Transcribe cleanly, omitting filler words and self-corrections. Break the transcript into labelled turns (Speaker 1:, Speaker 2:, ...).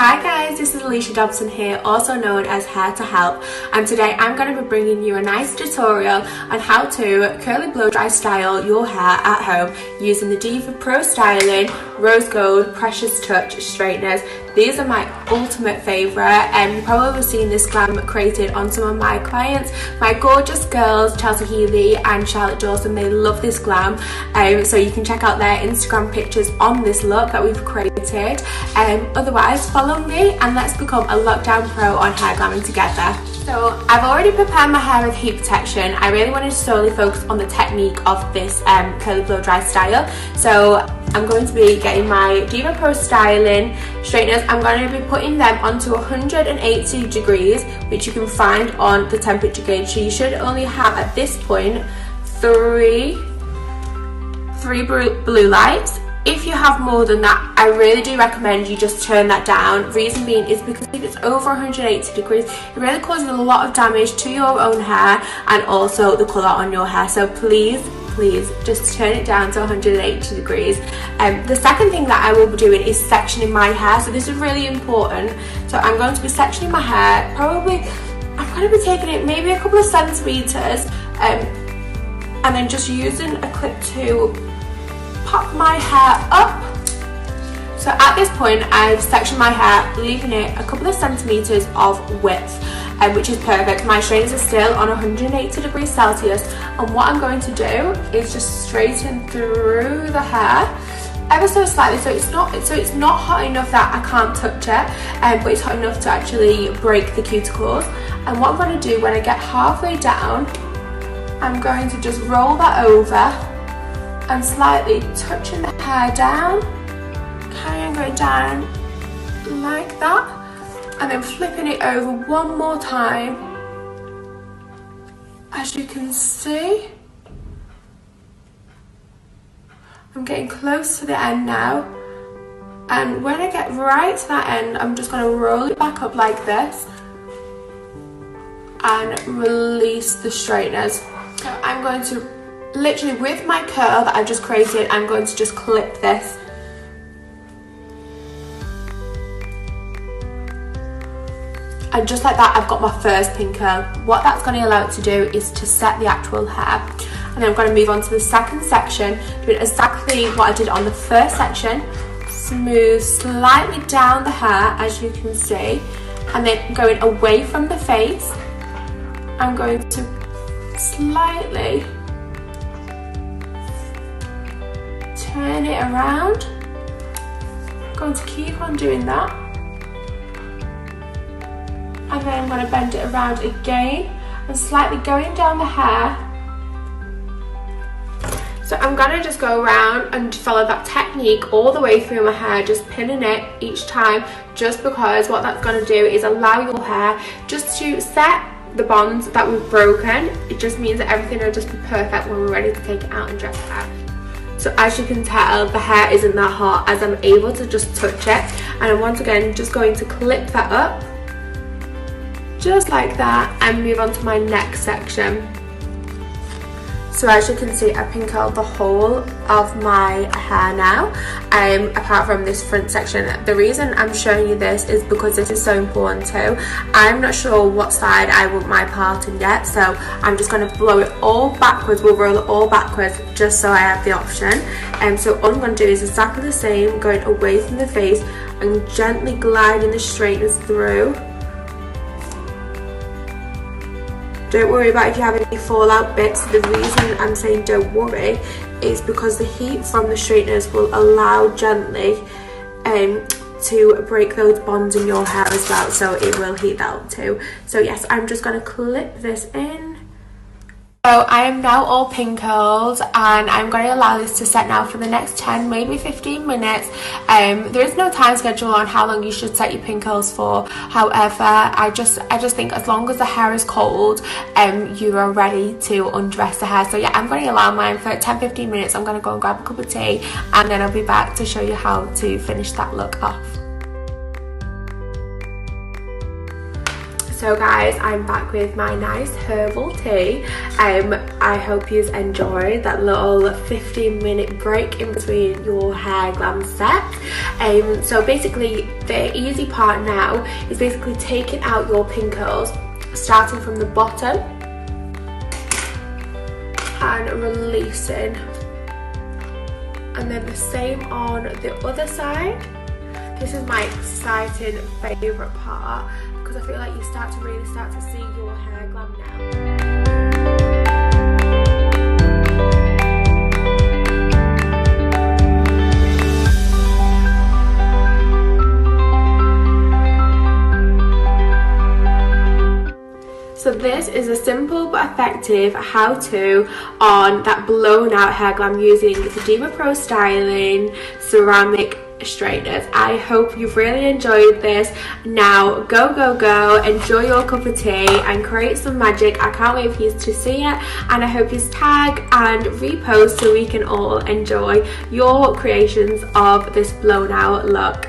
Speaker 1: Hi guys, this is Alicia Dobson here, also known as Hair to Help, and today I'm going to be bringing you a nice tutorial on how to curly blow dry style your hair at home using the Diva Pro Styling Rose Gold Precious Touch straighteners. These are my ultimate favourite, and you've probably seen this glam created on some of my clients, my gorgeous girls Chelsea Healy and Charlotte Dawson. They love this glam, so you can check out their Instagram pictures on this look that we've created. Otherwise, follow me and let's become a lockdown pro on hair glamming together. So I've already prepared my hair with heat protection. I really wanted to solely focus on the technique of this curly blow dry style. So I'm going to be getting my Diva Pro Styling straighteners. I'm going to be putting them onto 180 degrees, which you can find on the temperature gauge. So you should only have at this point three blue lights. If you have more than that, I really do recommend you just turn that down. Reason being is because if it's over 180 degrees, it really causes a lot of damage to your own hair and also the colour on your hair. So please just turn it down to 180 degrees. The second thing that I will be doing is sectioning my hair. So this is really important. So I'm going to be sectioning my hair. I'm going to be taking it maybe a couple of centimetres and then just using a clip to pop my hair up. So at this point I've sectioned my hair, leaving it a couple of centimetres of width, which is perfect. My straighteners are still on 180 degrees Celsius, and what I'm going to do is just straighten through the hair ever so slightly, so it's not hot enough that I can't touch it, but it's hot enough to actually break the cuticles. And what I'm going to do when I get halfway down, I'm going to just roll that over and slightly touching the hair down, carry on going down like that, and then flipping it over one more time. As you can see, I'm getting close to the end now, and when I get right to that end, I'm just going to roll it back up like this and release the straighteners. So I'm going to literally, with my curl that I've just created, I'm going to just clip this. And just like that, I've got my first pin curl. What that's going to allow it to do is to set the actual hair. And then I'm going to move on to the second section, doing exactly what I did on the first section. Smooth slightly down the hair, as you can see, and then going away from the face, I'm going to slightly turn it around. I'm going to keep on doing that, and then I'm going to bend it around again and slightly going down the hair. So I'm going to just go around and follow that technique all the way through my hair, just pinning it each time, just because what that's going to do is allow your hair just to set the bonds that we've broken. It just means that everything will just be perfect when we're ready to take it out and dress it out. So as you can tell, the hair isn't that hot, as I'm able to just touch it, and I'm once again just going to clip that up just like that and move on to my next section. So as you can see, I pin curled the whole of my hair now, apart from this front section. The reason I'm showing you this is because this is so important too. I'm not sure what side I want my parting yet, so I'm just going to blow it all backwards. We'll roll it all backwards just so I have the option. So all I'm going to do is exactly the same, going away from the face and gently gliding the straighteners through. Don't worry about if you have any fallout bits. The reason I'm saying don't worry is because the heat from the straighteners will allow gently to break those bonds in your hair as well, so it will heat that up too. So yes, I'm just going to clip this in. So I am now all pin curled, and I'm going to allow this to set now for the next 10, maybe 15 minutes. There is no time schedule on how long you should set your pin curls for. However, I just think as long as the hair is cold, you are ready to undress the hair. So yeah, I'm going to allow mine for 10-15 minutes. I'm going to go and grab a cup of tea, and then I'll be back to show you how to finish that look off. So guys, I'm back with my nice herbal tea. I hope you enjoyed that little 15-minute break in between your hair glam set. So basically the easy part now is basically taking out your pin curls, starting from the bottom and releasing, and then the same on the other side. This is my exciting favourite part because I feel like you really start to see your hair glam now. So this is a simple but effective how-to on that blown out hair glam using the Diva Pro Styling ceramic straighteners. I hope you've really enjoyed this. Now go, enjoy your cup of tea and create some magic. I can't wait for you to see it, and I hope you tag and repost so we can all enjoy your creations of this blown out look.